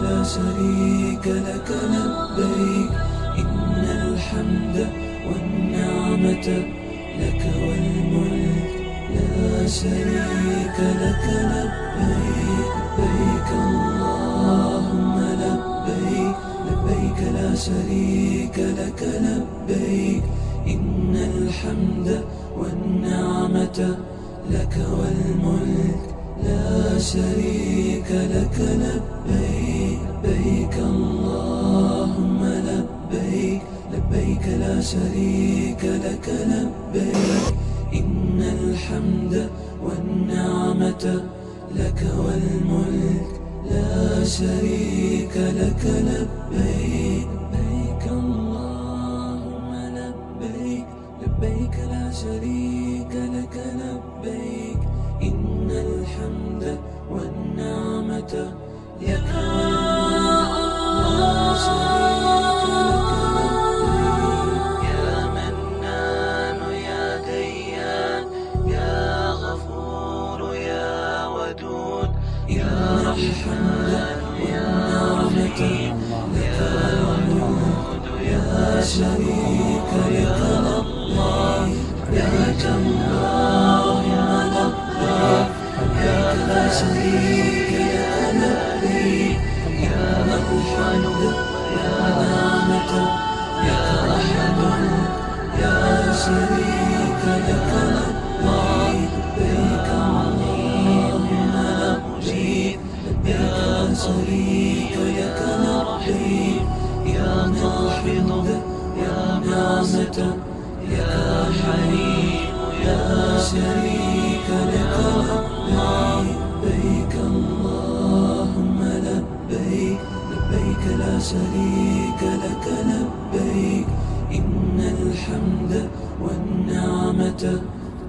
لا شريك لك لبيك إن الحمد والنعمة لك والملك لا شريك لك لبيك لبيك اللهم لبيك لبيك لا شريك لك لبيك إن الحمد والنعمة لك والملك لا شريك لك لبيك لبيك اللهم لبيك لبيك لا شريك لك لبيك إن الحمد والنعمة لك والملك لا شريك لك لبيك لبيك اللهم لبيك لبيك لا شريك لك لبيك إن الحمد والنعمة لك والملك لا شريك لك لبيك يا منان يا ديان يا غفور يا ودود يا رحمن يا رحيم يا ودود يا شريك لك الله لبيك اللهم لبيك لبيك لا شريك لك لبيك يا الحمد يا نعمة يا أحد يا شريك لك لبيك لبيك اللهم لبيك لبيك لا شريك لك لبيك يا الحمد يا نعمة يا حليم يا شريك لك لبيك اللهم لبيك لبيك لا شريك لك لبيك إن الحمد والنعمة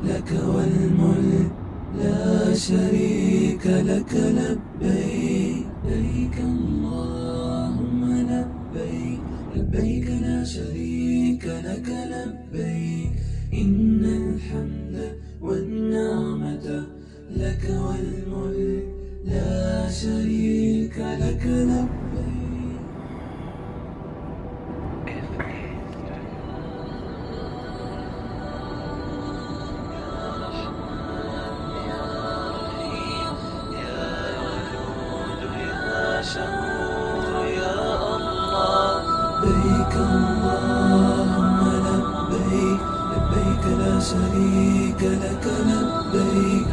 لك والملك لا شريك لك لبيك لبيك اللهم لبيك لبيك لا شريك لك لبيك إن الحمد والنعمة لك والملك لا شريك لك لبيك شكور يا الله لبيك اللهم لبيك لبيك لا شريك لك لبيك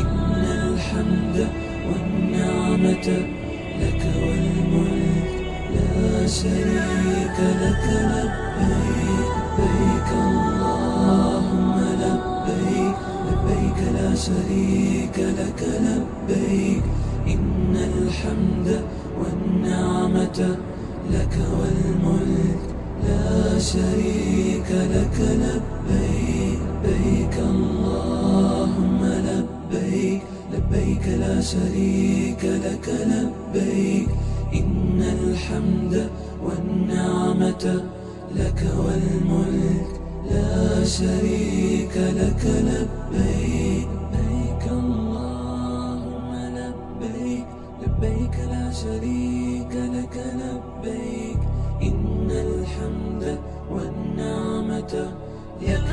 إن الحمد والنعمة لك والملك لا شريك لك لبيك لبيك اللهم لبيك لبيك لا شريك لك لبيك إن الحمد والنعمة لك والملك لا شريك لك لبيك لبيك اللهم لبيك لبيك لا شريك لك لبيك إن الحمد والنعمة لك والملك لا شريك لك لبيك لبيك اللهم لبيك لبيك لا شريك لك لبيك إن الحمد والنعمة لك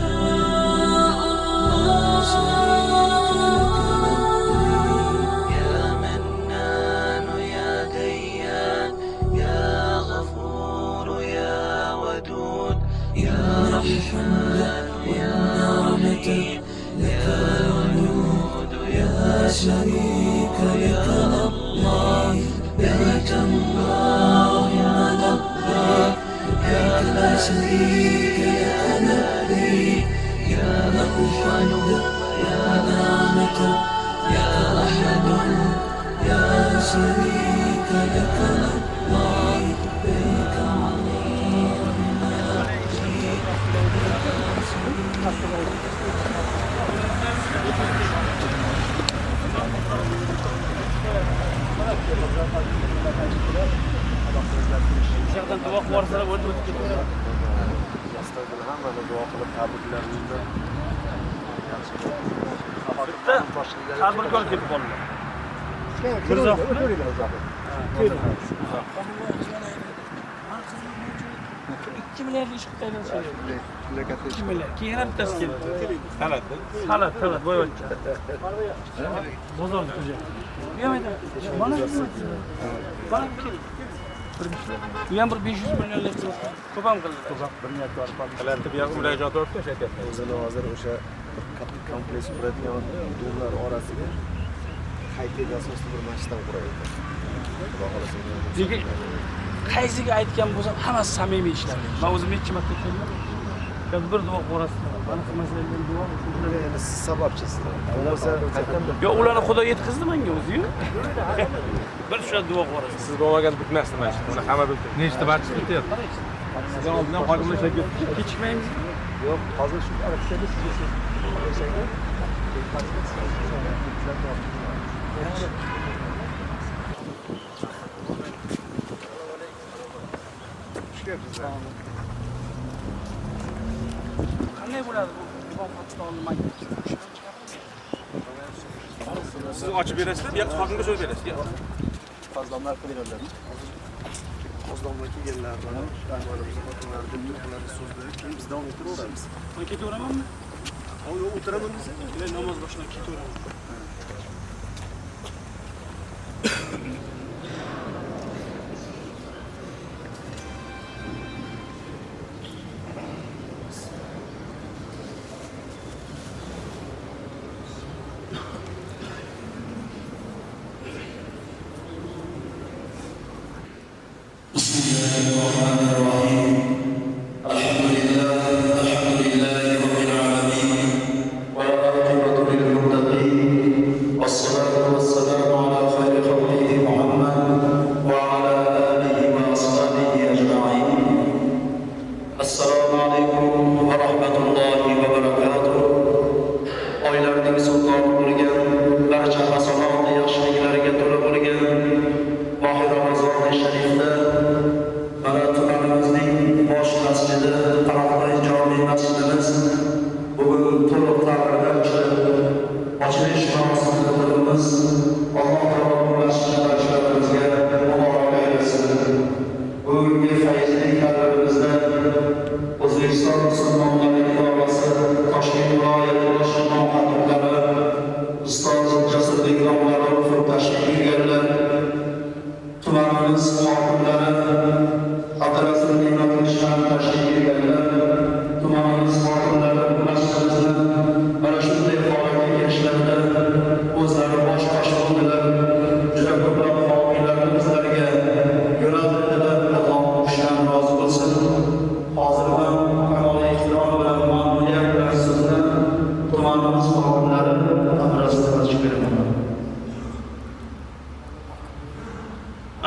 لا شريك لك لبيك يا منان يا ديان يا غفور يا ودود يا رحمن يا رحيم لك الوجود يا شريك لك الله لبيك اللهم لبيك لبيك لا شريك لك لبيك يا الحمد يا نعمة يا أحد يا شريك لك الله لبيك اللهم Dışarıdan duvak varsa da öldü ötü gidiyor. Yastırdım hemen o duaklık tabirlerinde. Bitti. Tabir gör gibi oldu. Mirza. 2 milliard ish qilib tayyorlashadi. 2 milliard. Keyin ham bittasi keldi. Salat, boyvachcha. Bozorda xo'ja. Mana bu ham bir 500 millionlik ko'p ham qildi. Ko'p 1 milliard Talatni bu yoqqa murojaat olib tashlayapti. o'zini hozir o'sha kompleks quradigan domlar orasiga qaytaga asosli bir masjid ham quradi. Xudo xolasa. Lekin qaysiga aytgan bo'lsam hammasi samimiy ishlar. Men o'zim necha marta keldim. Bir duo qorasida. Mana shu masalalarni duo Endi siz sababchisiz. Bo'lmasa qayerdan yo ularni Xudo yetkazdi menga o'zi-yu. Bir shu duo qorasida. Siz bo'lmagan bitmasdi mana shu. Uni hamma bildi. Nechta barcha bityapti. Sizdan oldindan qolganlar shakil Kechikmaymiz. yo'q, hozir shu aksiyaga sizga Qanday bo'ladi bu? Imom Xatibning maktabi. Siz ochib berasizlar, bu yoqqa hokimga so'z berasiz. fazlalar qilaveradilar. Ozdomga kelganlar bilan mana biz hokimlar deputatlar so'zda keyin biz davom ettiraveramiz. Men ketaveramanmi? Yo'q, o'tiraman desa, Men namoz boshlab ketaveraman.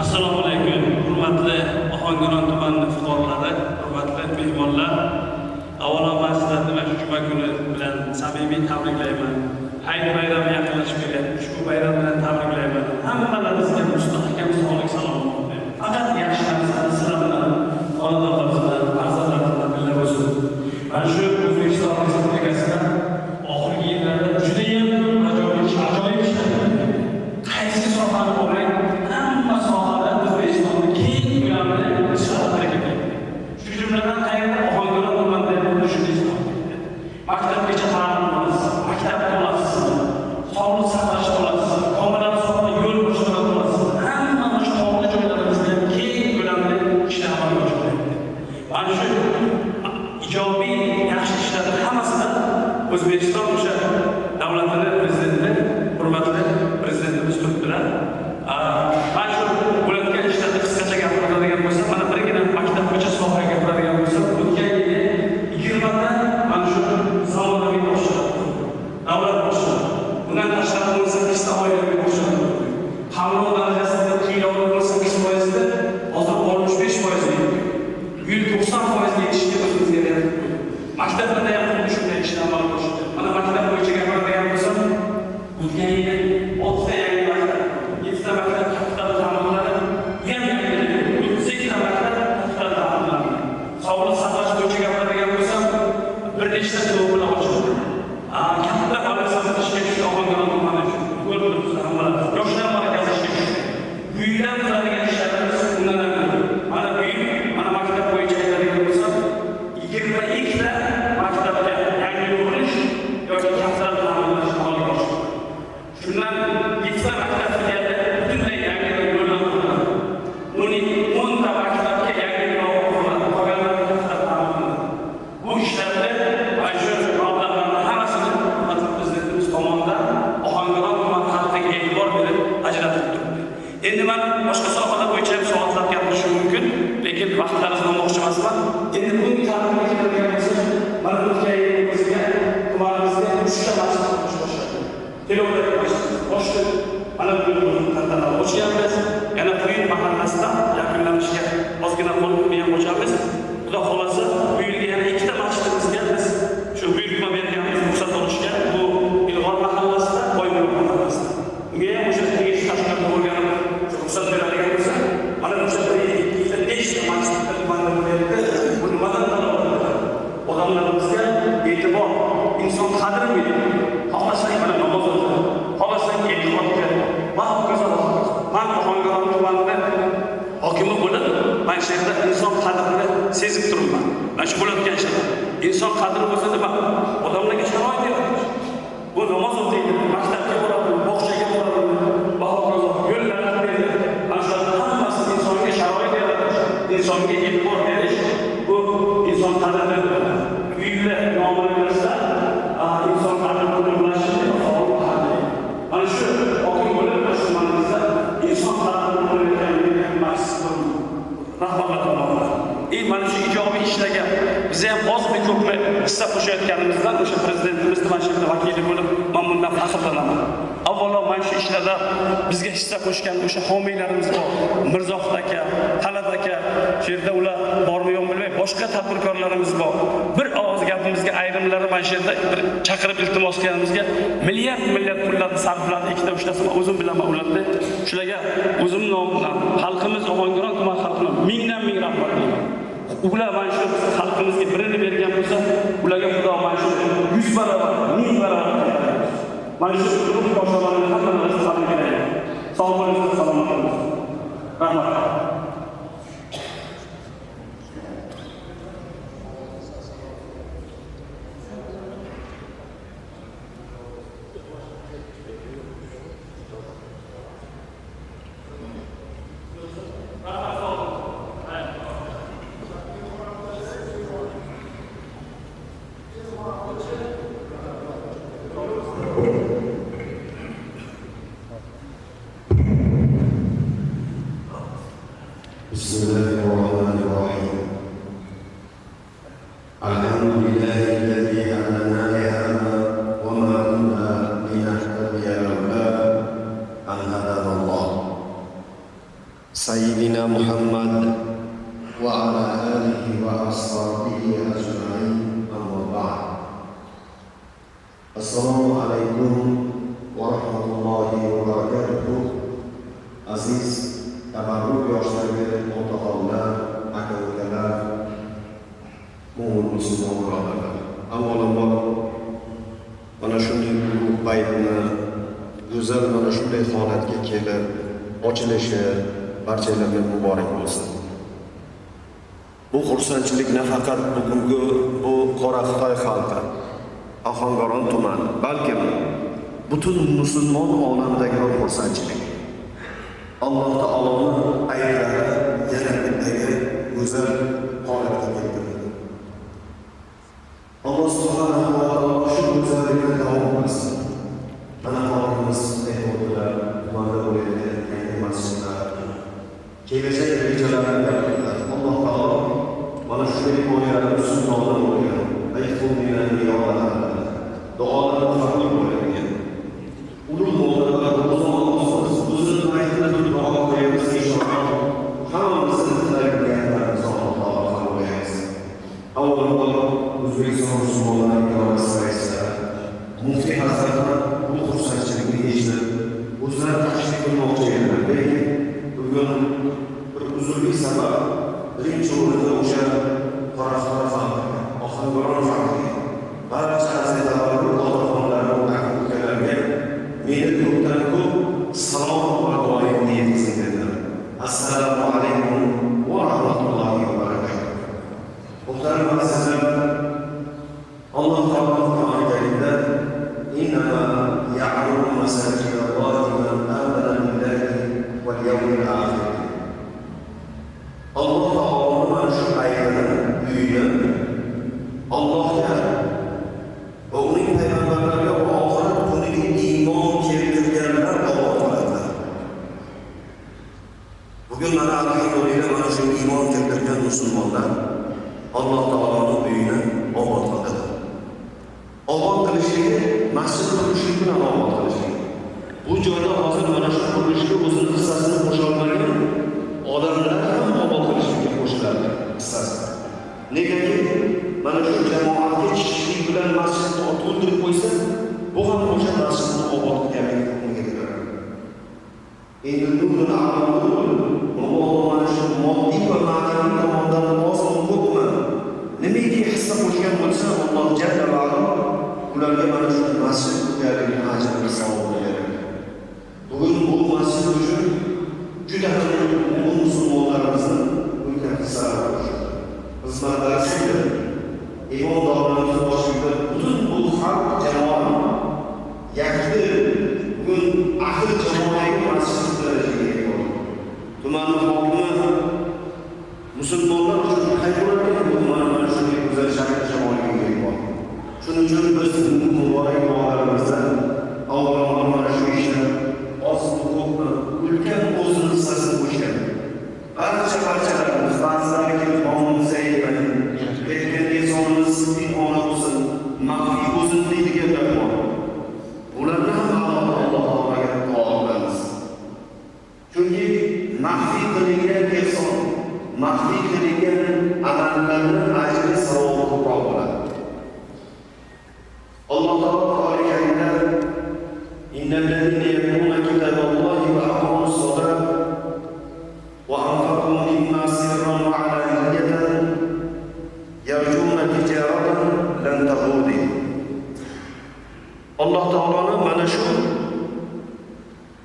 Assalomu alaykum, hurmatli Ohangaron tumani fuqarolari, hurmatli mehmonlar. Avvalo men sizlarni mana shu juma kuni bilan samimiy tabriklayman. Hayit bayrami yaqinlashib kelyapti. Ushbu bayram bilan tabriklayman. Hammalaringizga mustahkam sog'lik salomat. Faqat yaxshi narsani sizlar bilan, onalar bilan, farzandlar bilan birga bo'lsin. Mana shu O'zbekiston Respublikasida oxirgi yillarda juda ham ajoyib ishlar. Qaysi sohani oling, hamma sohada O'zbekistonning keng ko'lamli islohotlar ketyapti. Shu jumladan qayerda Ohangaron tumanida shunday islohot ketyapti. Maktabgacha ta'lim olasiz, maktabda olasizmi, sog'liq saqlash olasizmi, kommunal sohada yo'l boshqarib olasiz. Hamma shu uning 10 ta maktabga yangi bino quriladi. Qolganlari ta'minlanadi. Bu ishlarda mana shu mablag'larning hammasini prezidentimiz tomonidan Ohangaron tuman xalqiga e'tibor berib ajratib turibdi. Endi men boshqa sohalar bo'yicha ham soatlar gapirishim mumkin, lekin vaqtlaringizni olmoqchi emasman. Endi bugun ta'minga kelgan bo'lsak, mana o'tgan yil o'ziga tumanimizga 3 ta masjid qurish boshladi. Telefonlar boshqa mana bu tantanani ochganmiz. Yana Quyun mahallasida yakunlanishga ozgina qo'lni ham ochamiz. Xudo xolasa bu yilga yana 2 ta masjidimizga biz shu buyurtma berganmiz ruxsat olishga. Bu Ilg'or mahallasida, Qo'ymur mahallasida. Unga ham o'sha tegish tashkilot bo'lgan ruxsat berilgan bo'lsa, mana o'sha 5 ta masjidda tumanlarga bu nimadan talab odamlarimizga e'tibor, inson qadri berib, xohlasak mana namoz o'qib, xohlasak e'tiqodga vaqt o'tkazib, man Ohangaron tumanida hokimi bo'lib, men shu yerda inson qadrini sezib turibman. Mana shu bo'layotgan ishlar. Inson qadri bo'lsa nima? Odamlarga sharoit yaratib. Bu namoz o'qiydi, maktabga boradi, bog'chaga boradi, va hokazo yo'llarni beradi. Mana shularning hammasi insonga sharoit yaratish, insonga e'tibor berish, bu inson qadrini uylar muomalasida inson qadrini bilmashi mana shu hokim bo'lib shu manzilda inson qadrini bilayotgan maqsad rahbarlar tomonidan mana shu ijobiy ishlarga biz ham ozmi ko'pmi hissa qo'shayotganimizdan o'sha prezidentimiz tuman shahar vakili bo'lib men bundan faxrlanaman. Avvalo mana shu ishlarda bizga hissa qo'shgan o'sha homiylarimiz bor. Mirzohid aka, Talat aka, shu yerda ular bormi yo'qmi bilmay, boshqa tadbirkorlarimiz bor. Bir ovoz gapimizga ayrimlari mana shu yerda bir chaqirib iltimos qilganimizga milliard pullarni sarfladi, ikkita uchtasi o'zim bilaman ularni. Shularga o'zim nomidan xalqimiz Ohangaron tuman xalqiga mingdan ming rahmat deyman. Ular mana shu xalqimizga birini bergan bo'lsa, ularga Xudo mana shu 100 barobar, 1000 barobar mana shu guruh boshqalarini hammalarini tabriklayman. Sog' bo'linglar, salomat bo'linglar. Rahmat. بسم الله الرحمن الرحيم. الحمد لله الذي هدانا لهذا وما كنا لنهتدي لولا أن هدانا الله. سيدنا محمد وعلى آله وأصحابه أجمعين. أما بعد. السلام عليكم ورحمة الله وبركاته. Aziz tabarruk yoshlarga o'rtoqlar, aka-ukalar, mo'min musulmon birodarlar. Avvalambor mana shunday ulug' baytni go'zal mana shunday holatga kelib ochilishi barchalarga muborak bo'lsin. Bu xursandchilik nafaqat bugungi bu qora Xitoy xalqi, Ohangaron tumani, balki butun musulmon olamidagi bir xursandchilik. Alloh taoloning ayollari yaratdagi go'zal holatga keltirdi. Alloh subhanahu va taolo shu go'zallikni davom qilsin. Mana xalqimiz aytadilar, tumanda bo'layotgan yangi masjidlar, kelajak rejalarini gapirdilar. Alloh taolo mana shunday qo'ylarni sultonlar bo'lgan, aytqullarni yordamlari, duolarni qabul bo'lgan. Ulug' bo'lganlar o'zini aytib duo qilamiz inshaalloh. Hammamizni tilaklarimizni Alloh taolo qabul qilsin. Avvalambor O'zbekiston musulmonlari idorasi raisi muftiy hazratlari bu xursandchilikni eshitib, o'zlari tashrif qilmoqchi edilar. Lekin bugun bir uzrli sabab birinchi o'rinda o'sha Qoraqalpog'iston xalqi, Ohangaron xalqi, barcha azizlarga, otaxonlarga, aka-ukalarga meni ko'pdan ko'p salom va duoyimni yetkazing dedilar. Assalomu alaykum va rahmatullohi va barakatuh. Muhtaram azizlar, Alloh taoloning kalimida innama ya'muru masajidallohi man amana billahi wal yawmil akhir. Allohga va uning payg'ambarlariga va oxirat kuniga iymon keltirganlar obod bo'ladilar. Bugun mana alhamdulillah mana shu iymon keltirgan musulmonlar Alloh taoloning uyini obod qildilar. Obod qilishligi masjid qurishlik bilan obod qilishligi. Bu joyda hozir mana shu qurilishga o'zini hissasini qo'sholmagan odamlar ham obod qilishlikka qo'shiladi hissasi. Negaki mana shu jamoatga chiqishlik bilan masjidni to'ldirib qo'ysa, bu ham o'sha masjidni obod qilganligiga kiradi. Endi nurul amalul mana shu moddiy va ma'naviy tomondan ozmi ko'pmi? Nimaga hissa qo'shgan bo'lsa, Alloh jalla va ala ularga mana shu masjid qurganlik ajrini savobini beradi. Bugun bu masjid uchun juda ham musulmonlarimizni ulkan hissalari qo'shadi. Xizmatlari sizlar imom davlatimizning boshlig'ida butun bu xalq jamoat yakdi bugun ahli jamoaga masjid darajaga keldi. Tuman hokimi musulmonlar uchun qayerlarga bu mana shunday go'zal shahar jamoaga keldi. Shuning uchun biz muborak duolarimizdan avvalo mana shu ishni oz-ko'pmi ulkan o'zini hissasini qo'shgan. Barchalarimiz ba'zilariga kelib qonunsayyman, aytgan insonimiz ona bo'lsin, maxfiy bo'lsin deydiganlar bor. Ularni ham Alloh taologa duo qilamiz. Chunki maxfiy qilingan inson, maxfiy qilingan amallarning ajri savobi ko'proq bo'ladi. Alloh taolo Qur'oni Karimda innal ladina yaquluna kitaballahi va aqamus solat wa anfaqu mimma sirran wa alaniyatan yarjuna tijaratan lan tahudi. Alloh taoloning mana shu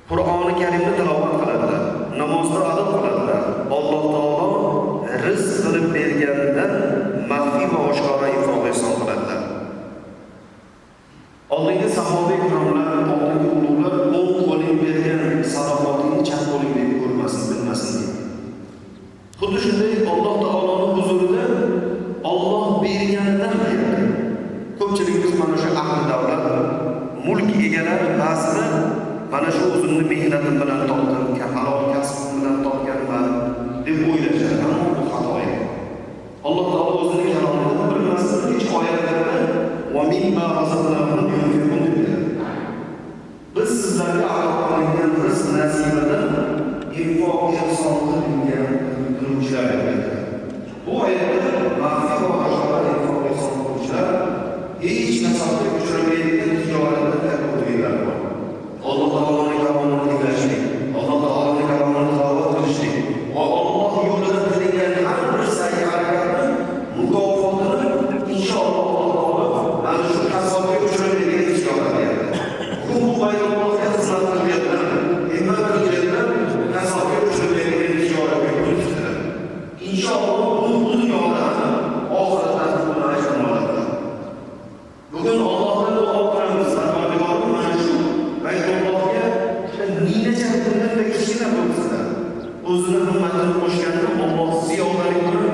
Qur'oni Karimni tilovat qiladilar, namozda ado qiladilar. Alloh taolo rizq qilib berganidan maxfiy va oshkora infoq ehson qiladilar. Oldingi sahoba ikromlar, oldingi ulug'lar o'ng qo'ling bergan sadoqatingni chap qo'ling deb ko'rmasin, bilmasin deydi. Xuddi shunday Alloh taoloning huzurida Alloh berganidan berdi. Ko'pchiligimiz mana shu ahli davlat, mulk egalari ba'zida mana shu o'zini mehnatim bilan topdim, halol kasbim bilan topganman deb o'ylashadi. Ammo bu xato edi. Alloh taolo o'zining kalomida bilmasdan hech oyatlarda va mimma razaqnahum yunfiqun dedi. Biz sizlarga ato qilingan rizq nasibadan infoq ehson qiluvchilar dedi. Bu oyatda maxfiy va oshkora infoq ehson qiluvchilar hech narsga uchramaydigan tijoratda tadbirkorlar bor. Alloh taoloning kalomini tinglashlik, Alloh taoloning kalomini tilovat qilishlik va Alloh yo'lida qilingan har bir sa'y-harakatni mukofotini inshaalloh mana shu kasobga uchraydigan tijorat deydi. Bu bayramlarga xizmat qilganlar, himmat qilganlar kasobga uchraydigan tijoratga ko'chiradi. Inshaalloh bu dunyoda oxiratda buni ajrini oladi. Bugun Allohdan duo qilamiz, Parvardigorim mana shu Baytullohga ninacha bundan kichkina bo'lsa, o'zini himmatini qo'shganini Alloh ziyodalik bilan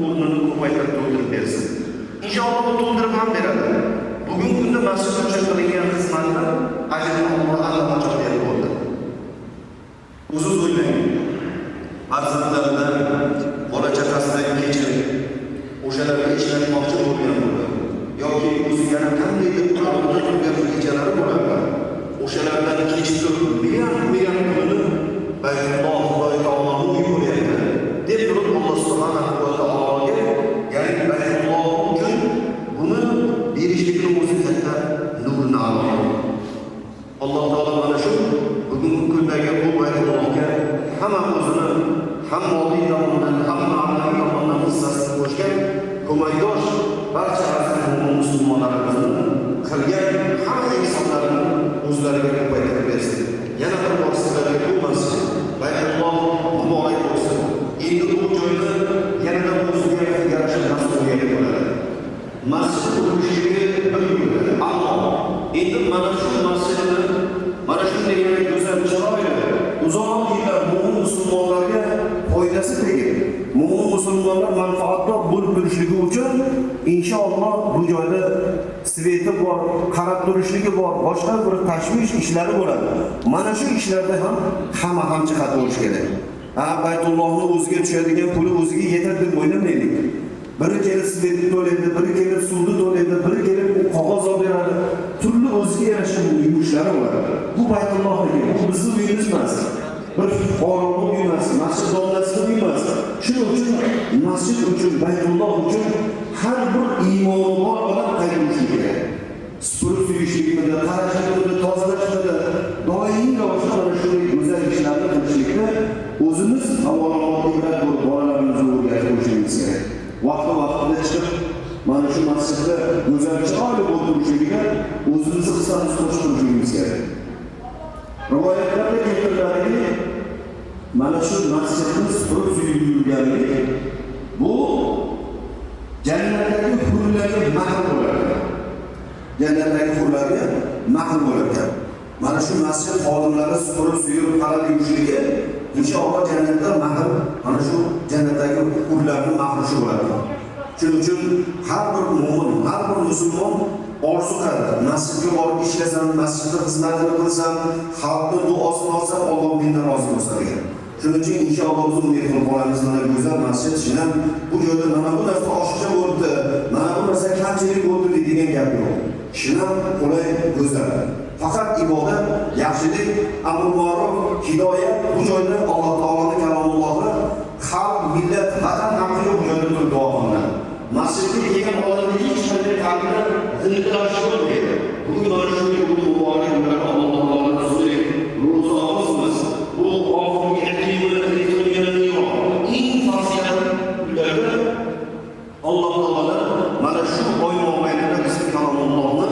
o'rnini ko'paytirib to'ldirib bersin. Inshaalloh bu to'ldirib ham beradi. Bugungi kunda masjid uchun qilingan xizmatni ajrini Alloh allaqachon berib bo'ldi. O'zingiz o'ylang. Farzandlaridan, bola chaqasidan kechirib, o'shalarga ishlatmoqchi bo'lgan bo'ldi. Yoki o'zi yana qandaydir qarorda turgan rejalari bo'ladi. O'shalardan kechirib million pulini Baytulloh Xudoy taoloning uyi bo'lyapti deb turib Alloh subhanahu va taologa, ya'ni Baytulloh uchun buni berishlikning o'zi katta nurni oladi. Alloh taolo mana shu bugungi kundagi bu Baytullohga hamma o'zini ham moddiy tomondan, ham ma'naviy tomondan hissasini qo'shgan ko'makdosh barcha musulmonlarimizni qilgan hamma insonlarni o'zlariga ko'paytirib bersin. Yana bir bor sizlarga bu masjid Baytulloh muborak bo'lsin. Endi bu joyda yanada o'ziga yarasha mas'uliyat bo'ladi. Masjid qurilishiga bir yo'l, ammo endi mana shu masjidni mana shunday go'zal chiroyli uzoq yillar musulmonlarga foydasi foydasi tegib, mo'min musulmonlar manfaatdor bo'lib turishligi uchun inshaalloh bu joyda sveti bor, qarab turishligi bor, boshqa bir tashvish ishlari bo'ladi. Mana shu ishlarda ham hamma hamjihat bo'lish kerak. Baytullohni o'ziga tushadigan puli o'ziga yetadi deb o'ylamaylik. Biri kelib svetni to'laydi, biri kelib suvni to'laydi, biri kelib qog'oz olib beradi. Turli o'ziga yarasha yumushlari bo'ladi. Bu Baytullohniki, bu bizning uyimiz emas. Bir fuqaroning uyi emas, masjid domlasining uyi emas. Shuning uchun masjid uchun, Baytulloh uchun har bir iymoni bor odam qaytarishi kerak. Supurib suyishlikda, qarashlikda, tozalashlikda, doimiy ravishda mana shunday go'zal ishlarni qilishlikda o'zimiz avvalambor ibrat bo'lib bolalarimizni o'rgatib qo'yishimiz kerak. Vaqti-vaqtida chiqib, mana shu masjidda go'zal chiroyli bo'lib turishligiga o'zimizni hissamiz qo'shib turishimiz kerak. Rivoyatlarda keltiriladi, mana shu masjidni supurib suyib yurganlik bu jannatdagi hurlarga mahrum bo'ladi. Jannatdagi hurlarga mahrum bo'ladi. Mana shu masjid xodimlari supurib suyib qarab yurishligi inshaalloh jannatda mahrum, mana shu jannatdagi hurlarning mahrushi bo'ladi. Shuning uchun har bir mu'min, har bir musulmon orzu qiladi. Masjidga borib ishlasam, masjidda xizmatini qilsam, xalqning duosini olsam, Alloh mendan rozi bo'lsa degan. Shuning uchun inshaalloh o'zim mehmonxonamiz mana go'zal masjid shinam bu joyda mana bu narsa oshiqcha bo'ldi, mana bu narsa kamchilik bo'ldi degan gap yo'q. Shinam qulay, go'zal. Faqat ibodat, yaxshilik, amr ma'ruf, hidoyat bu joyda Alloh taoloning kalomullohi xalq, millat, vatan haqiga bu joyda turib duo qilinadi. Masjidga kelgan odamning hech qanday qalbida g'ildilash bo'lmaydi. Bugun mana shunday muborak kunlar Alloh taoloning rasuli ro'za olamiz. Bu oxirgi ikki eng fazilatli kunlarda Alloh taolo mana shu oy mobaynida bizning kalomullohni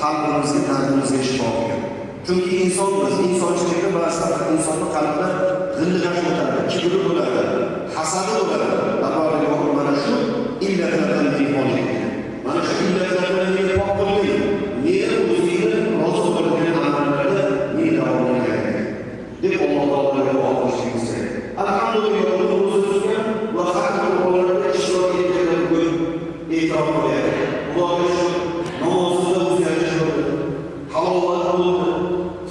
qalbimizga, qalbimizga shifo bergan. Chunki insonchilikda ba'zida insonning qalbida g'ildilash o'tadi, kibr bo'ladi, hasad bo'ladi. Alloh mana shu illatlardan himoya mana shu illatlardan pok bo'lmaydi. Meni o'zingni rozi bo'lgan amallarda men davom etaylik deb Alloh taologa duo qilishimiz kerak. Alhamdulillah, o'zimizga va har bir olamda ishtirok etganlar bugun e'tirof qilyapti. Xudoga shukr, namozimizda o'zgarish bo'ldi. Halovat bo'ldi.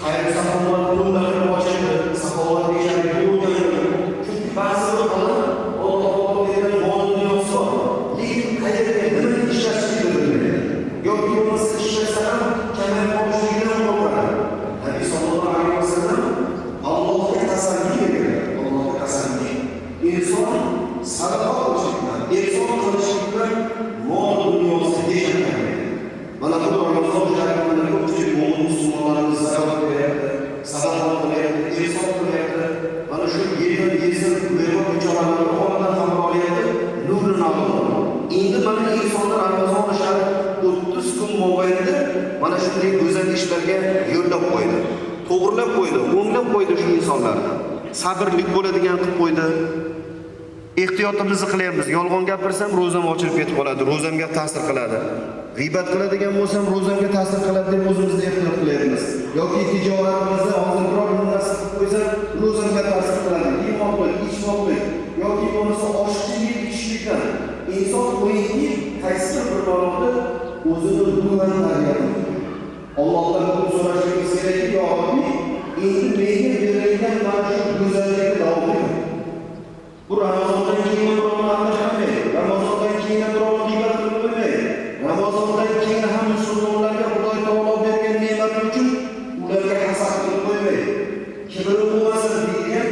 Xayr saxovat yo'llari ochildi. Saxovat ishlarga yo'llanadi. Chunki ba'zi bir odam Alloh taoloning molini yo'qsa, lekin qayerga nima ishlashni bilmaydi. Yoki bo'lmasa ishlasa ham kamar bo'lishligidan qo'rqadi. Nabiy sollallohu alayhi vasallam Allohga tasalli bergan. Allohga tasalli. Inson sadaqa qilishlikdan, ehson qilishlikdan mol dunyosida yashamaydi. Mana bu Ramazon sharifida ko'pchilik mo'min musulmonlarimiz sadaqa beryapti, sadaqa qilyapti, ehson qilyapti. Mana shu yesir berib bichoralarni qo'lidan ham olyapti, nurini oladi. Endi mana insonlar Ramazon sharif 30 kun mobaynida mana shunday go'zal ishlarga yo'llab qo'ydi. To'g'rilab qo'ydi, o'nglab qo'ydi shu insonlarni. Sabrlik bo'ladigan qilib qo'ydi. Ehtiyotimizni qilyapmiz. Yolg'on gapirsam, ro'zam ochilib ketib qoladi, ro'zamga ta'sir qiladi. G'iybat qiladigan bo'lsam, ro'zamga ta'sir qiladi deb o'zimizni ehtiyot qilyapmiz. Yoki tijoratimizda hozir biror narsa qilib qo'ysam, ro'zamga ta'sir qiladi. Yemoqlik, ichmoqlik yoki bo'lmasa oshchilik, ichishlikdan inson qo'yinki qaysi bir marotda o'zini bundan tarbiya Allohdan pul so'rashimiz kerakki, yo Robbi, endi menga berilgan mana shu go'zallikni davom eting. Bu Ramazondan keyin birovlarni qilmaydi. Ramazondan keyin birovlarni g'iybat qilmaydi. Ramazondan keyin ham musulmonlarga Xudo taolo bergan ne'mat uchun ularga hasad qilib qo'ymaydi. Kibr bo'lmasin degan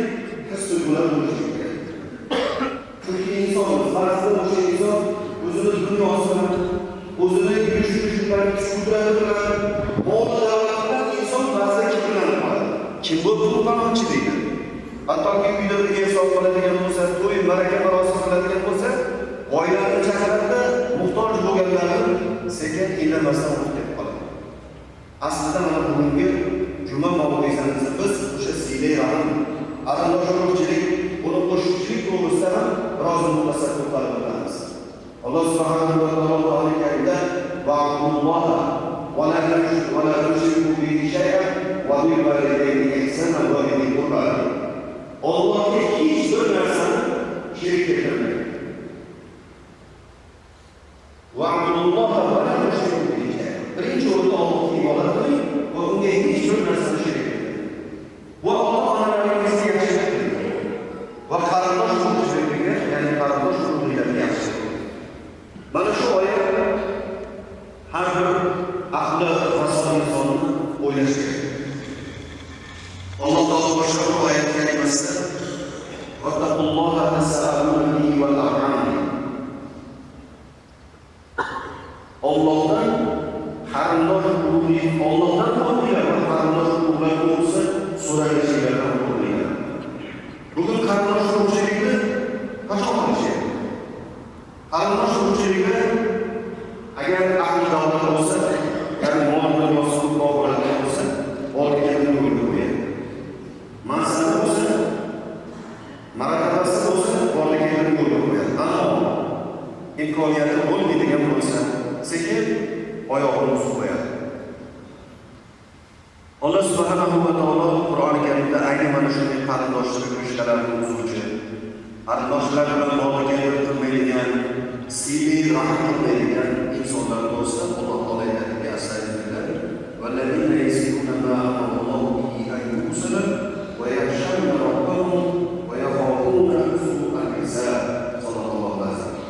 his-tuyg'ular bo'lishi kerak. Chunki inson ba'zida o'sha inson o'zini dunyosini, o'zini yurish-turishlarni kuchlantirib bilan mol davlatdan inson ba'zida kibrlanib qoladi. Kim bu qilmoqchi deydi. Hattoki uyda bir hisob qiladigan bo'lsa, to'y, maraka marosim qiladigan bo'lsa, oilani chaqiradi, muhtoj bo'lganlarni sekin indamasdan o'tib ketib qoladi. Aslida mana bugungi juma mavzuyimizni biz o'sha silay rahim, arandoshchilik, buni qo'shuvchilik to'g'risida ham biroz muttasil to'xtalib o'tamiz. Alloh subhanahu va taolo Qur'onda va'budulloha va la tushriku bihi shay'an va bil validayni ihsana va dhil qurba. Allohga hech bir narsani imkoniyati bo'lmaydigan bo'lsa, sekin oyog'ini uzib qo'yadi. Alloh subhanahu va taolo Qur'oni Karimda ayni mana shunday qarindoshchilik rishtalarni uzuvchi, qarindoshlar bilan muomala qilmaydigan, siyli rahm qilmaydigan insonlar to'g'risida Alloh taolo aytadiki, astagfirullah, vallazina yasquna ma Allohu bihi ayyusala va yaxshawna robbahum va yaxofuna su'al hisab. Sallallohu alayhi vasallam.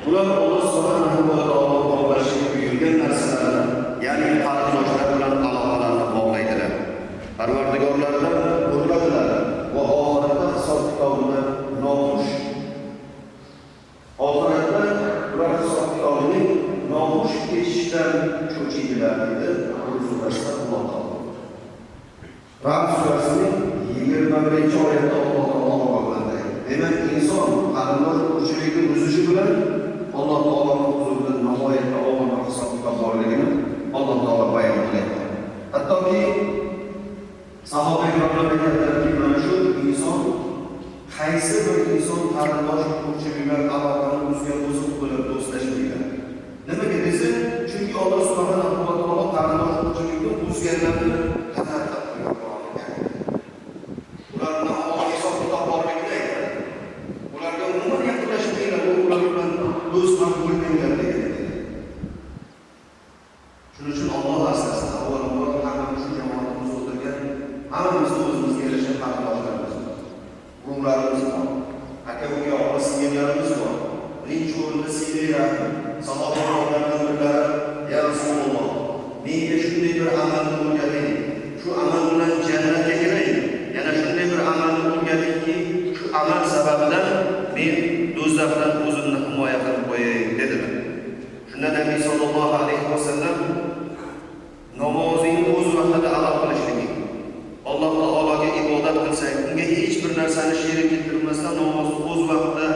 Ular Alloh subhanahu va taolo bog'lashga buyurgan narsalarni, ya'ni qarindoshlar bilan aloqalarni bog'laydilar. Parvardigorlaridan qo'rqadilar va oxiratda hisob-kitobini noxush. Oxiratda ular hisob-kitobining noxush kechishidan cho'chiydilar dedi Rum surasida Alloh taolo. Rum surasining 21-oyatda Alloh taolo ogohlantirdi. Demak, inson qarindosh urug'chilikni buzishi bilan Alloh taoloning huzurida namoyatda og'ir hisob-kitob borligini Alloh taolo bayon qiladi. Hattoki sahoba ikromlar aytadilarki, mana shu inson qaysi bir inson qarindosh urug'chiliklar aloqani buzgan o'zi bilan do'stlashmaydi. Nimaga desa, chunki Alloh subhanahu va taolo qarindosh urug'chilikni buzganlarni tatarqab qo'ygan. Ularning og'ir hisob-kitob borligini aytadi. Ularga umuman yaqinlashmaydilar, ular bilan do'st ham bo'lmaydilar dedi. Shuning uchun Alloh asosida avvalambor hammamiz shu jamoatimiz o'tirgan, hammamiz o'zimizga yarasha qarindoshlarimiz bor. Urug'larimiz bor. Aka-uka, opa-singillarimiz bor. Birinchi o'rinda siylaylar. Sahobalardan birlari, ya Rasululloh, menga shunday bir amalni o'rgating, shu amal bilan jannatga kiray. Yana shunday bir amalni o'rgatingki, shu amal sababidan men do'zaxdan o'zimni himoya qilib qo'yay dedilar. Shunda Nabiy sollallohu alayhi vasallam namozingni o'z vaqtida ado qilishliging, Alloh taologa ibodat qilsang, unga hech bir narsani sherik keltirmasdan namozni o'z vaqtida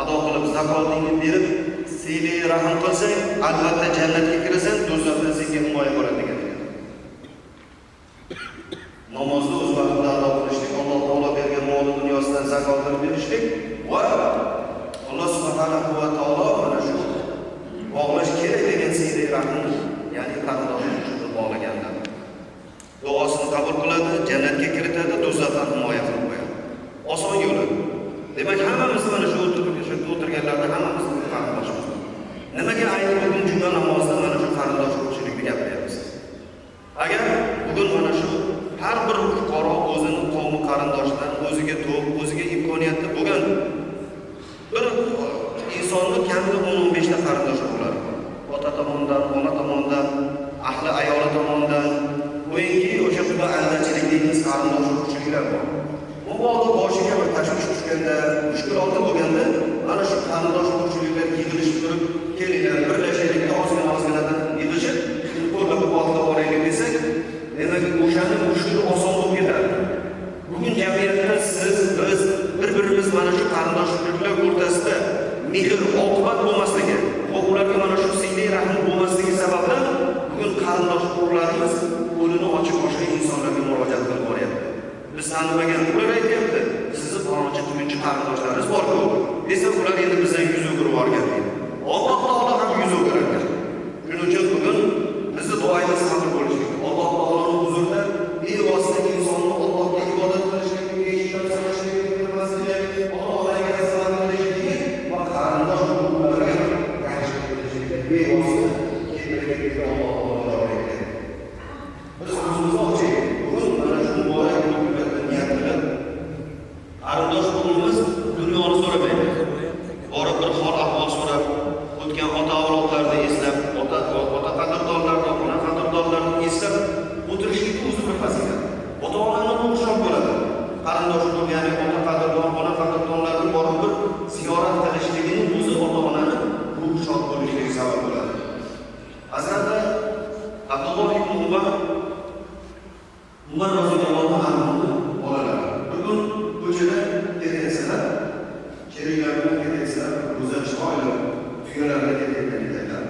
ado qilib, zakotingni berib, siyli rahm qilsang, albatta jannatga kirasan, do'zaxdan senga himoya qiladi degan. Namozni o'z vaqtida ado qilishlik, Alloh taolo bergan mol dunyosidan zakotini berishlik va Alloh subhanahu va taolo mana shu bog'lash kerak degan siyli rahmni, ya'ni qarindoshlik uchun bog'laganlar. Duosini qabul qiladi, jannatga kiritadi, do'zaxdan himoya qilib qo'yadi. Oson yo'li. Demak, hammamiz mana shu o'tirganlarda hammamiz qarindoshmiz. Nimaga ayni bugun juma namozida mana shu qarindosh urug'chilikni gapiryapmiz? Agar bugun mana shu har bir fuqaro o'zini qavmi qarindoshidan o'ziga to'q, o'ziga imkoniyatli bo'lgan bir insonni kamida 10-15 ta qarindoshi bo'ladi. Ota tomonidan, ona tomonidan, ahli ayoli tomonidan, o'yinki o'sha xudo aldachilik deymiz qarindosh urug'chiliklar bor. Bu vaqtda boshiga bir tashvish tushganda, mushkulotlar bo'lganda, mana shu qarindosh urug'chiliklar yig'ilishib turib, kelinglar, birlashaylik, ozgina-ozginadan yig'ilishib, qo'llab-quvvatlab boraylik desak, demak, o'shani mushkul oson bo'lib ketadi. Bugun jamiyatda siz, biz bir-birimiz mana shu qarindoshliklar o'rtasida mehr-oqibat bo'lmasligi va ularga mana shu siyli rahm bo'lmasligi sababli bugun qarindosh urug'larimiz qo'lini ochib boshqa insonlarga murojaat qilib boryapti. Biz tanimagan ular aytyapti, sizni falonchi tugunchi qarindoshlaringiz bor-ku, desa ular endi bizdan yuz o'girib borgan deydi. Alloh taolo ham yuz o'giradi. Shuning uchun bugun bizni duoyimiz qabul bo'lishi, Alloh taoloning huzurida bevosita insonni Allohga ibodat qilishlikka, eshitib sanashlikka kirmasligi, Allohga salom qilishlik va qarindosh urug'larga yaxshilik qilishlikka bevosita keltirishlikka Alloh taolo jo'raydi. Biz o'zimizni ochaylik. Bugun mana shu muborak kunlarda niyat qilib, qarindosh urug'imiz dunyoni so'ramaydi. Borib bir hol ahvol so'rab, o'tgan ota-avlodlarni eslab, ota qadrdonlarni, ona qadrdonlarni eslab o'tirishlik o'zi bir fazilat. Ota-onani ruhi bo'ladi. Qarindosh urug', ya'ni ota qadrdon, ona qadrdonlarni borib bir ziyorat qilishligining o'zi ota-onani ruhi shod bo'lishiga sabab bo'ladi. Hazrat Abdulloh ibn Umar roziyallohu anhu bolalari bugun ko'chada ketayotsalar, sheriklar bilan ketayotsalar, go'zal chiroyli tuyalarga ketayotganlar.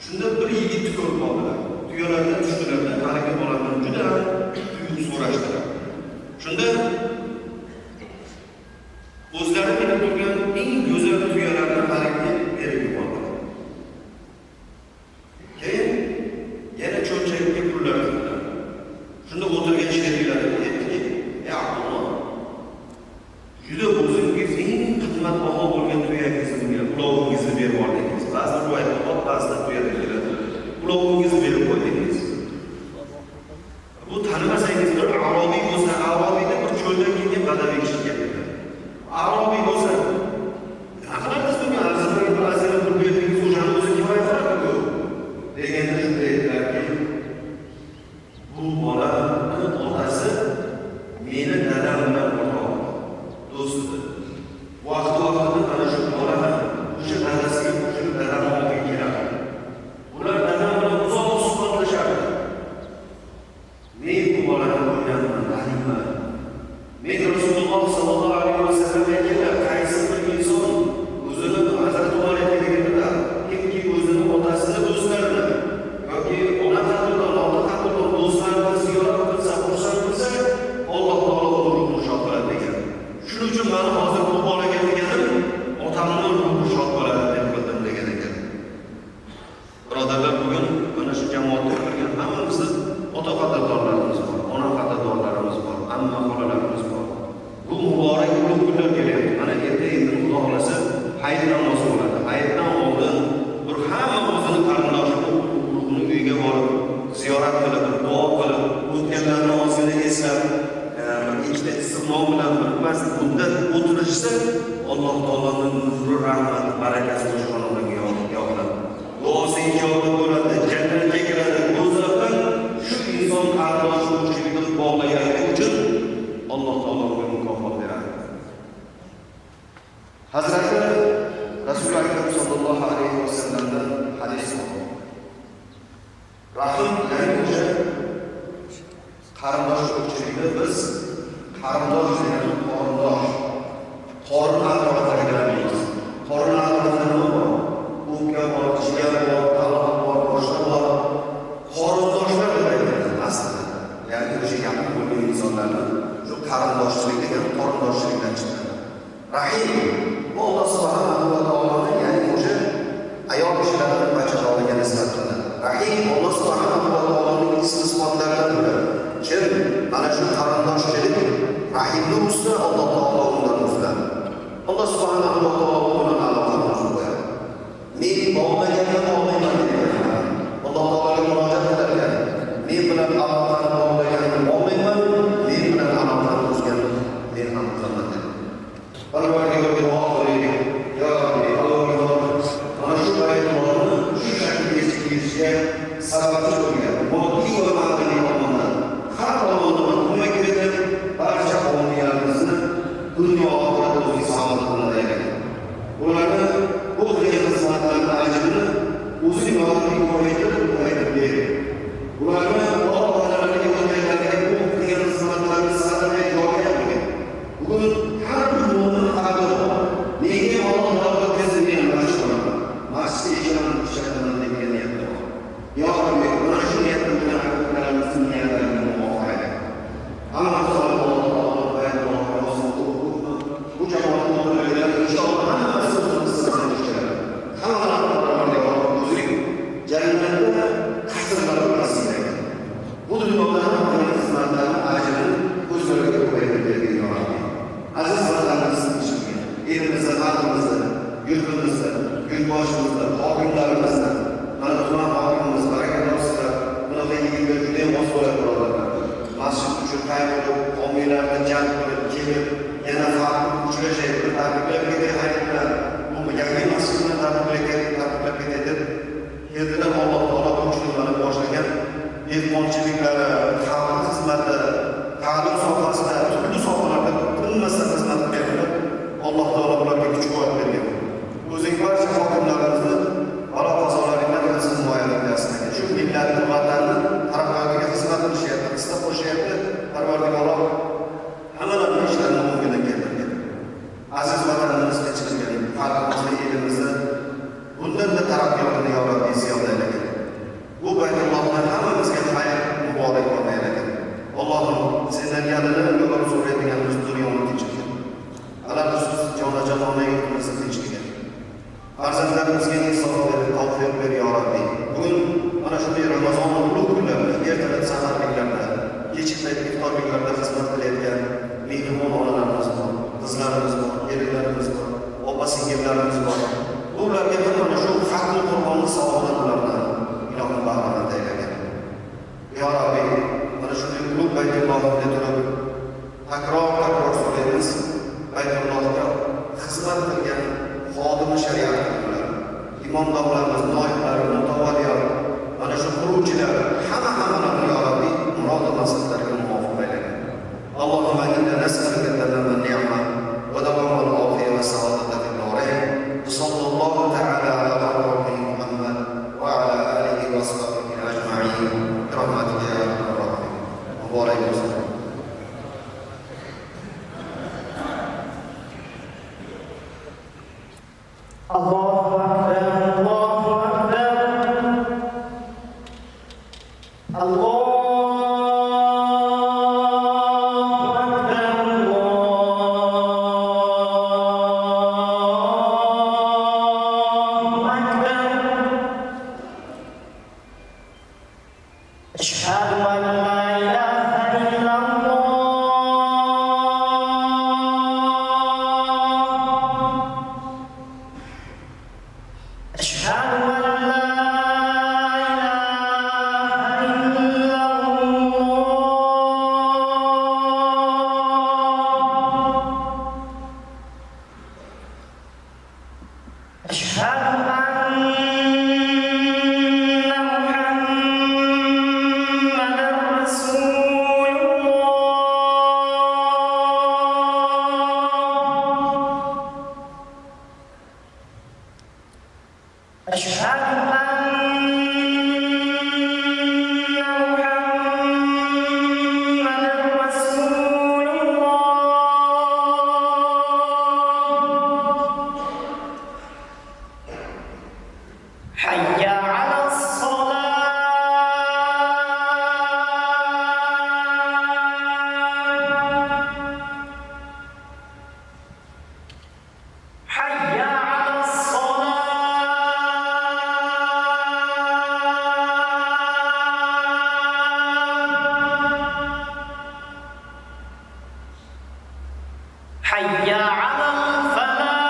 Shunda bir yigitni ko'rib qoldilar. Tuyalardan tushdilarda harakat bo'lardan juda tuyuq so'rashdilar. Shunda o'zlari bilib turgan eng go'zal tuyalarni harakat berib qulovingizni berib qo'ydingiz. Bu tanimasangiz bir Arobiy bo'lsa, Arobiyda bir cho'ldan kelgan badaviy kishi keladi. Arobiy bo'lsa, aqlingiz bunga arzirlarga bir azirat pul berdingiz, o'shani o'zi kifoya qiladi-ku. Deganda shunday aytdilarki, bu bolani otasi meni dadam bilan o'rtoq do'stidir. Vaqti-vaqtida mana shu bola o'sha dadasiga qo'shilib dadam oldiga keladi. Ular dadam bilan uzoq suhbatlashadi. Men bu bolani ko'rganman, taniyman. Men Rasululloh sallallohu alayhi vasallamga aytganlar, qaysi bir inson o'zini Hazrat Umar aytganlar, kimki o'zini otasini do'stlarini yoki ona qadrdon, ota qadrdon do'stlarini ziyorat qilsa, xursand qilsa, Alloh taolo ruhini shod qiladi degan. Shuning uchun meni hozir bu bolaga deganim, otamni ruhi shod bo'ladi deb bildim degan ekan. Birodarlar, bugun mana shu jamoatda o'tirgan hammamiz ota qadrdonlarimiz bor, ona qadrdonlarimiz bor, amma xolalarimiz bor. Bu muborak ulug' kunlar kelyapti. Mana erta endi Xudo xolasa hayit namozi bo'ladi. Hayitdan oldin bir hamma o'zini qarindoshining ruhini uyiga borib, ziyorat qilib, duo qilib, o'tganlarni ozgina eslab, ichida istiqbol bilan bir muddat o'tirishsa, Alloh taoloning nuri, rahmati, barakasi o'sha xonadonga yog'iladi. Duosi ijobat bo'ladi, jannatga kiradi. O'zlaridan shu inson qarindoshi uchligini bog'laganligi uchun Alloh taolo unga mukofot beradi. Hazrati Rasul akram sallallohu alayhi vasallamdan hadis bor. Rahim ya'ni o'sha qarindosh uchligida biz qarindosh degan qorindosh, qorin atrofidagilarmiz. Qorin atrofida nima bor? O'pka bor, jigar bor, taloq bor, boshqa bor. Qorindoshlar deb aytiladi aslida. Ya'ni o'sha yaqin bo'lgan insonlarni shu qarindoshchilik degan qorindoshchilikdan chiqadi. Rahim bu Alloh subhanahu va taoloning, ya'ni o'sha ayol kishilarning bachadoniga nisbat qilinadi. Rahim Alloh subhanahu va taoloning ism-sifatlaridan biri. Kim mana shu qarindoshchilik rahimni ustida Alloh taolo undan ustida. Alloh subhanahu va taolo bilan aloqani qo'yadi. Men bog'lagandan bog'layman deyman. Alloh taologa murojaat qilarkan. Men bilan aloqani bog'lagandan bog'layman, men bilan aloqani uzgandan men ham uzaman. Parvardigorga duo qilaylik. Ya Rabbi, Allohga mana shu baytlarni shu shaklda yetishga sababchi bo'lgan. Moddiy va ma'naviy tomondan har tomondan ko'mak berib, barcha qavmiylarimizni dunyo oxirat o'ziga salomat qiladi. Ularni bu qilgan xizmatlarini ajrini o'zining yordamiga ko'paytirib berdi. Ularni otalarga o'tganlarga bu qilgan xizmatlarini sadaqaga joriy qilgan. Bugun har bir mo'min qalbi bor. Nega Alloh taolo bizni ne'mat qiladi? Masjid eshigini ishlataman degan niyatda bor. Ya Rabbi, mana shu niyatni bilan haqiqatlarimizning niyatlarini muvofiq ayla. Alloh taolo bu jamoatni o'tirganlar inshaalloh hammasi o'zimizdan tushadi. Hammalarni Parvardigor o'zining jannatda qasrlar nasiblaydi. Bu dunyoda hamma xizmatlarni ajrini o'zlariga ko'paytirib bergan Ya Rabbi. Aziz vatanimizni ichida, elimizda, xalqimizda, yurtimizda, yurtboshimizda, hokimlarimizda, mana tuman hokimimiz baraka topsinlar. Bunaqa yigitlar juda ham oz bo'ladi birodarlar. Masjid uchun qayg'urib, qavmiylarni jalb qilib, kelib, yana xalqni uchrashaydi, tabriklab ketaydilar. Bu yangi masjidni tabriklab ketaydi. Keldilar, Alloh taolo uchunlarni boshlagan mehmonchiliklari, xalq xizmati, ta'lim sohasida, turli sohalarda tinmasdan xizmat berdilar. Alloh taolo ularga kuch-quvvat bergan. O'zing barcha hokimlarimizni balo qazolaringdan siz himoya qilasizlar. Shu millatni, vatanni taraqqiyotiga xizmat qilishyapti, qisqa qo'shyapti. Parvardigor hammalarning ishlarini o'ngga keltirgan. Aziz vatanimiz tinchligini, xalqimizni, elimizni bundan-da taraqqiyotini Ya Rabbi ziyoda aylagan. Bu baytullohdan hammamizga xayr, muborak aylagan. Allohim sendan yalini yo'lga so'raydiganimiz dunyoni tinchligin. Alal-xusus jonajonona yurtimizni tinchligin. Farzandlarimizga insof ber, tavfiq ber Ya Rabbi. Bugun mana shunday Ramazon ulug' kunlarida, ertalab saharliklarda, kechikdagi iftorliklarda xizmat qilayotgan mehribon onalarimiz bor, qizlarimiz bor, erlarimiz bor, opa-singillarimiz bor. Ularga mana shu xatmi Qur'onni savobidan ulardan Ilohim bahramand aylagan. Ya Rabbi, mana shunday ulug' Baytullohda turib, takror so'raymiz. Baytullohga xizmat qilgan xodimi shariatlar, imomlarimiz, noiblar, mutavallilar, mana shu quruvchilar, hammalarni ya Rabbi murod va maqsadlarga muvofiq aylagan. Allohumma inna nas'aluka tamama ni'ma wa dawama al-afiya wa sa'adata fid darain. Sallallahu ta'ala ala nabiyyina Muhammad wa ala alihi wa sahbihi ajma'in. Rahmatika ya arhamar rahimin. Mubarak olsun. Allahu Akbar, Allahu Akbar. Allahu Akbar, Allahu Akbar. Ashhadu an la ilaha illallah. أشهد أن لا إله إلا الله. أشهد أن محمدًا رسول الله. أشهد أن محمدًا رسول الله. حي على الصلاة. حي على الصلاة. حي على الفلاح.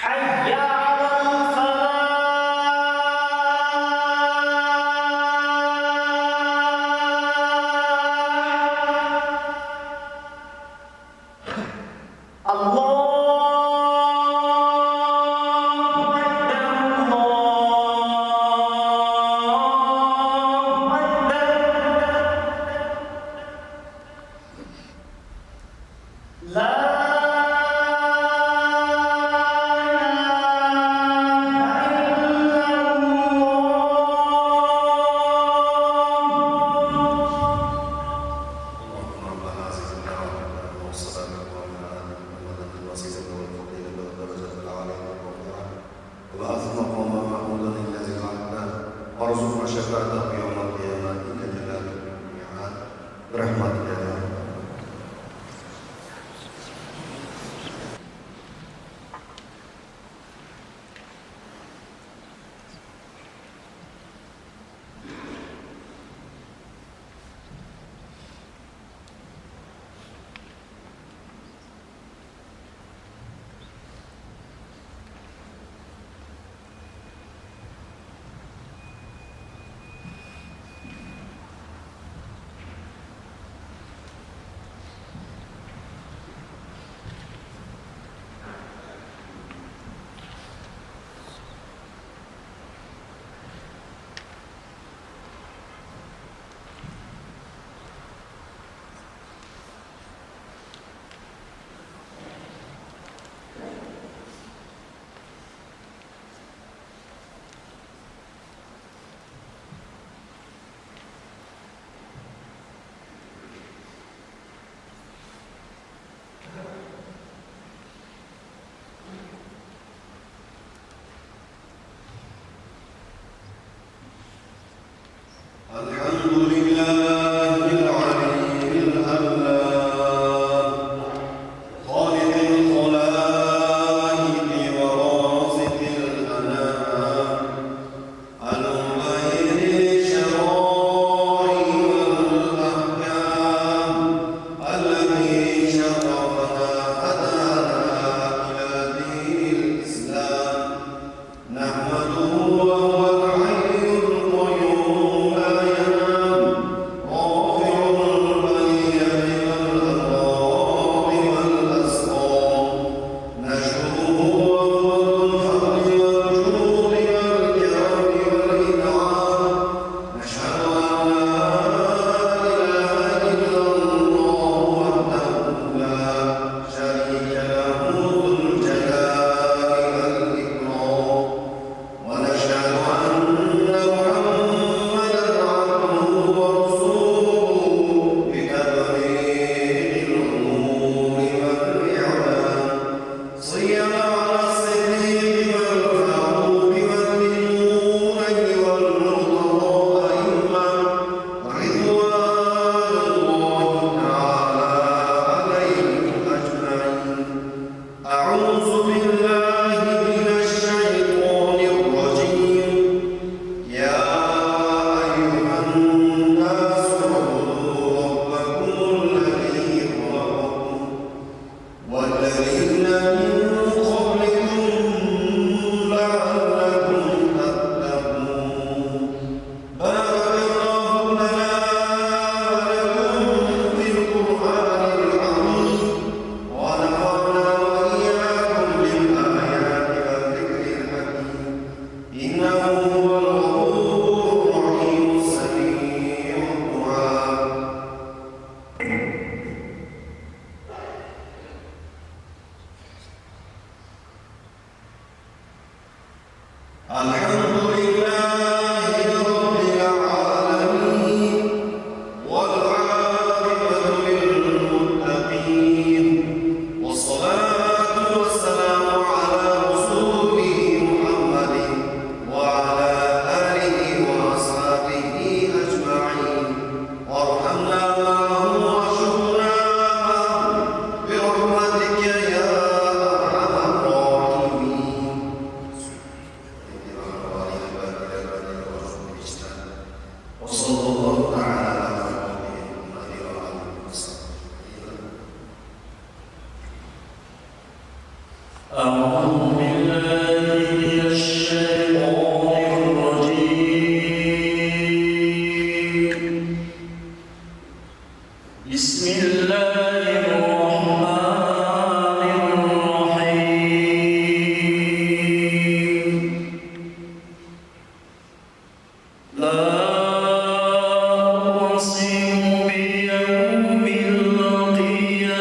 حي على الفلاح. الله وارزقنا شفاعته يوم القيامة إنك جلال الميعاد برحمتك يا رب. الحمد لله العلي الأعلى خالق الخلائق ورازق الأنام المبين للشرائع والأحكام الذي وصلى الله تعالى على نبينا محمد وعلى آله وصحبه. أعوذ بالله من الشيطان الرجيم. بسم الله الرحمن الرحيم. لا أقسم بيوم القيامة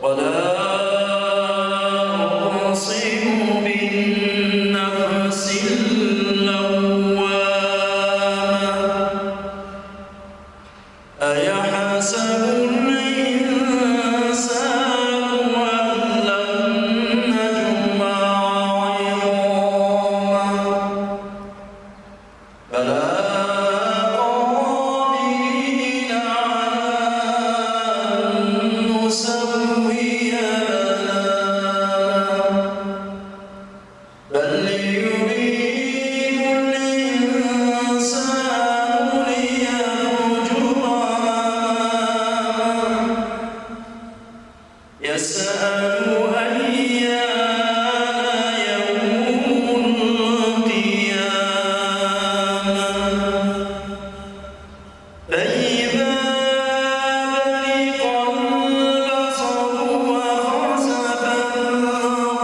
ولا أقسم بالنفس اللوامة أيحسب الإنسان أن لن نجمع عظامه بلى قادرين على أن نسوي بنانه بل يريد الإنسان ليفجر أمامه يسأل أيان يوم القيامة فإذا برق البصر وخسف القمر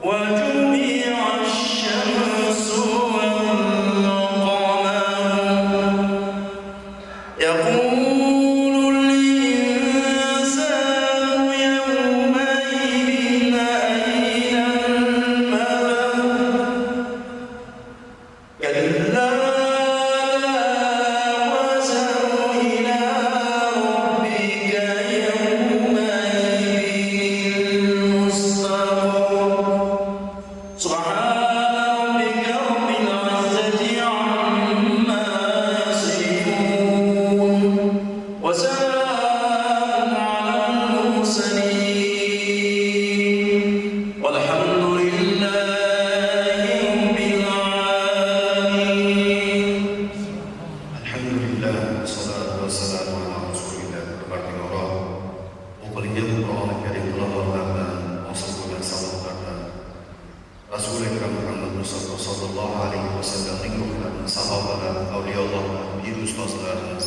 وجمع الشمس والقمر يقول الإنسان يومئذ أين المفر كلا لا وزر إلى ربك يومئذ المستقر سبحان ربك رب العزة عما يصفون وسلام على المرسلين والحمد لله رب العالمين. Alhamdulillah, wassalatu wassalamu ala rasulillah. Parvardigoro, o'qilgan Qur'oni Karim tilovatlaridan, hosil bo'lgan savoblardan Rasul akram Muhammad Mustafa sallallohu alayhi vasallamning ruhlarini, sahobalar, avliyolar, bir ustozlarimiz,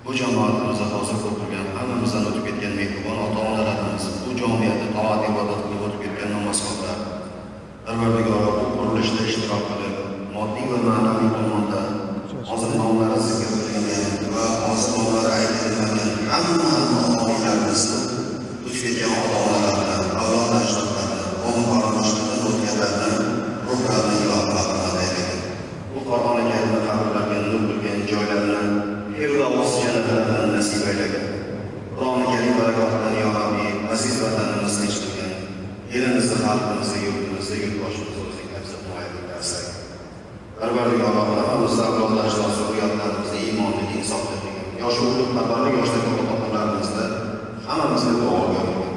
bu jamoatimizda hozir o'tirgan hammamizdan o'tib ketgan mehribon ota-onalarimiz, bu jamiyatda toat ibodat qilib o'tib ketgan namozxonlar, Parvardigoro bu qurilishda ishtirok qilib, moddiy va ma'naviy tomondan hozir nomlari zikr qilingan va hozir nomlari aytilmagan hamma ota-onalarimizni o'tib ketgan ota-onalar bilan, avlod ajdodlarni, qo'm qarindoshlardan o'tganlarni ruhlarini ilohi rahmat aylagan. Bu Qur'oni Karimni qabrlarga nur qilgan joylarini Firdavs jannatlaridan nasib aylagan. Qur'oni Karim barakotidan yo Rabbi aziz vatanimizni tinch qilgan, elimizni, xalqimizni, yurtimizni, yurtboshimizni o'zing hafzat muayyan qilsin. Parvardigoro, hammamizni avlodlar, ajdod, zurriyotlarimizni iymonli, insofli qilgin. Yoshi ulug' xabarli, yoshidagi ota-onalarimizni hammamizni duoga olgin.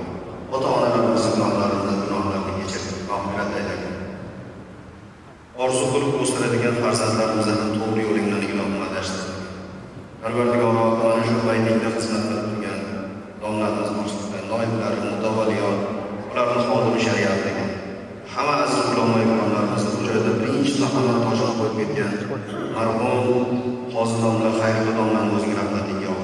Ota-onalarimizni gunohlarini kechirib, mag'firat aylagin. Orzu qilib o'stiradigan farzandlarimizdan to'g'ri yo'lingdan ilohim adashtirgin. Parvardigoro, mana shu baytingda xizmat qilib turgan domlalarimiz boshliqlar, noiblar, mutavallilar, ularni xodimi shariatdagi hamma aziz ulamo ikromlarimizni bu joyda birinchi taqamat toshini qo'yib ketgan marhum hozidomlar, xayrli domlarni o'zing rahmatingga ol.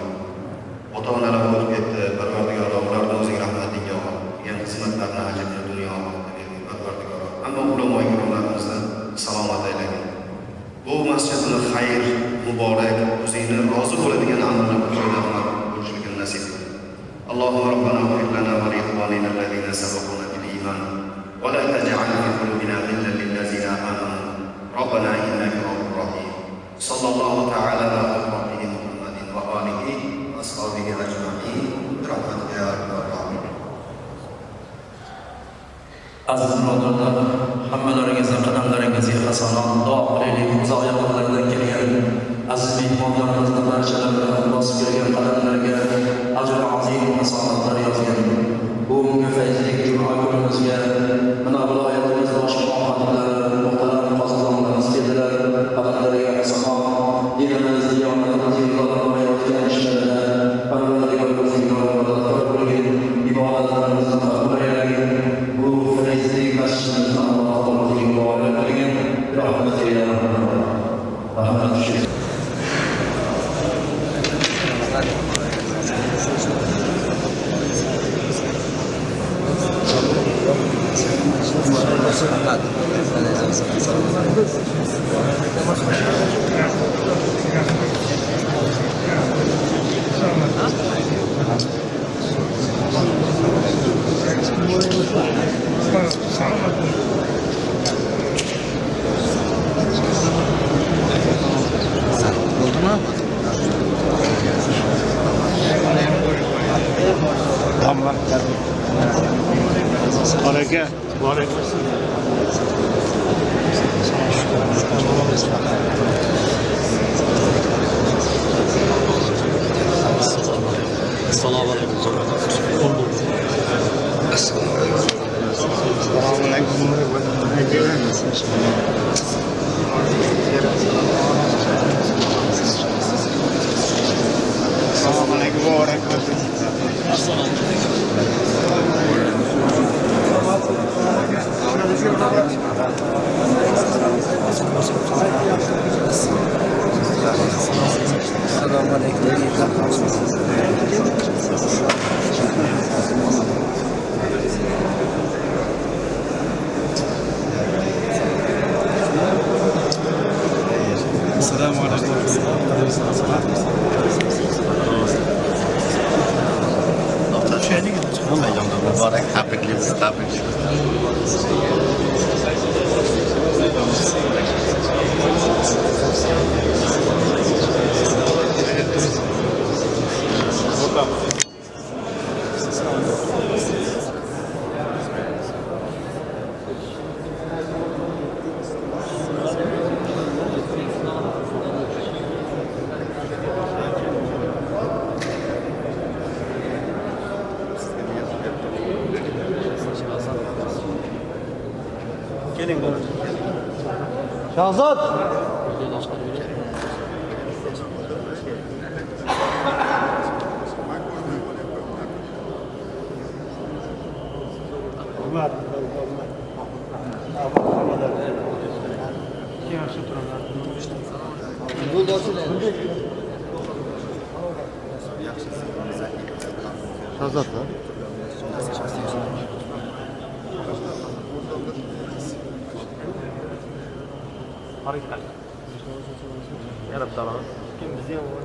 Ota-onalar o'tib ketdi, Parvardigoro, ularni o'zing rahmatingga ol. Degan xizmatlarni ajrni dunyo oxiratda bergin, Parvardigoro. Hamma ulamo ikromlarimizni salomat aylagin. Bu masjidni xayr, muborak, o'zingni rozi bo'ladigan amallar bu joyda amal bo'lishligini nasib qil. Allohumma robbana ighfir lana va li ikhwanina alladhina sabaquna bil iman wa la taj'al fi qulubina ghillan lil ladzina amanu rabbana innaka ra'ufur rahim. Sallallahu ta'ala ala nabiyyina Muhammadin wa alihi wa ashabihi ajma'in. Rahmatika ya arhamar rahimin. Aziz birodarlar, hammalaringizga qadamlaringizga hasanot, duo qilaylik. Uzoq yaqinlardan kelgan aziz mehmonlarimizni barchalariga bosib kelgan qadamlarga ajr azim hasanatlar yozgan. Bu fayzli juma kunimizga mana viloyatimiz bosh Oraya bor Shahzod. Shahzodlar. Harakat. Yarab tarafa. Kim bizni ham bor?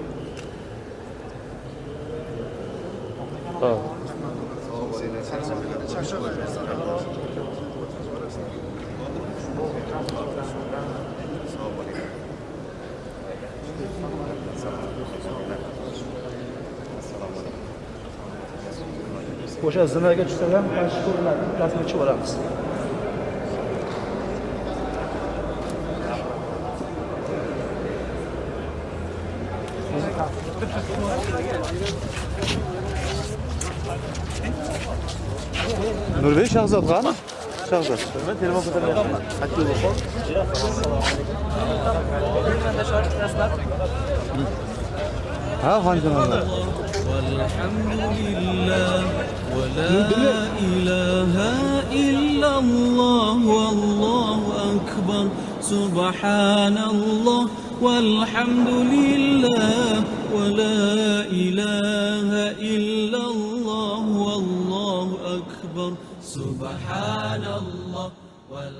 O'sha zinaga tushsa ham qarshi ko'rinadi, rasmga chiqib olamiz. Nurbek Shahzod qani? Shahzod. Men telefon ko'tarmayapman. Aktiv bo'l. Ha, xonjonlar. Alhamdulillah wa la ilaha illalloh wallahu akbar subhanalloh walhamdulillah wa la ilaha illalloh wallahu akbar subhanalloh wal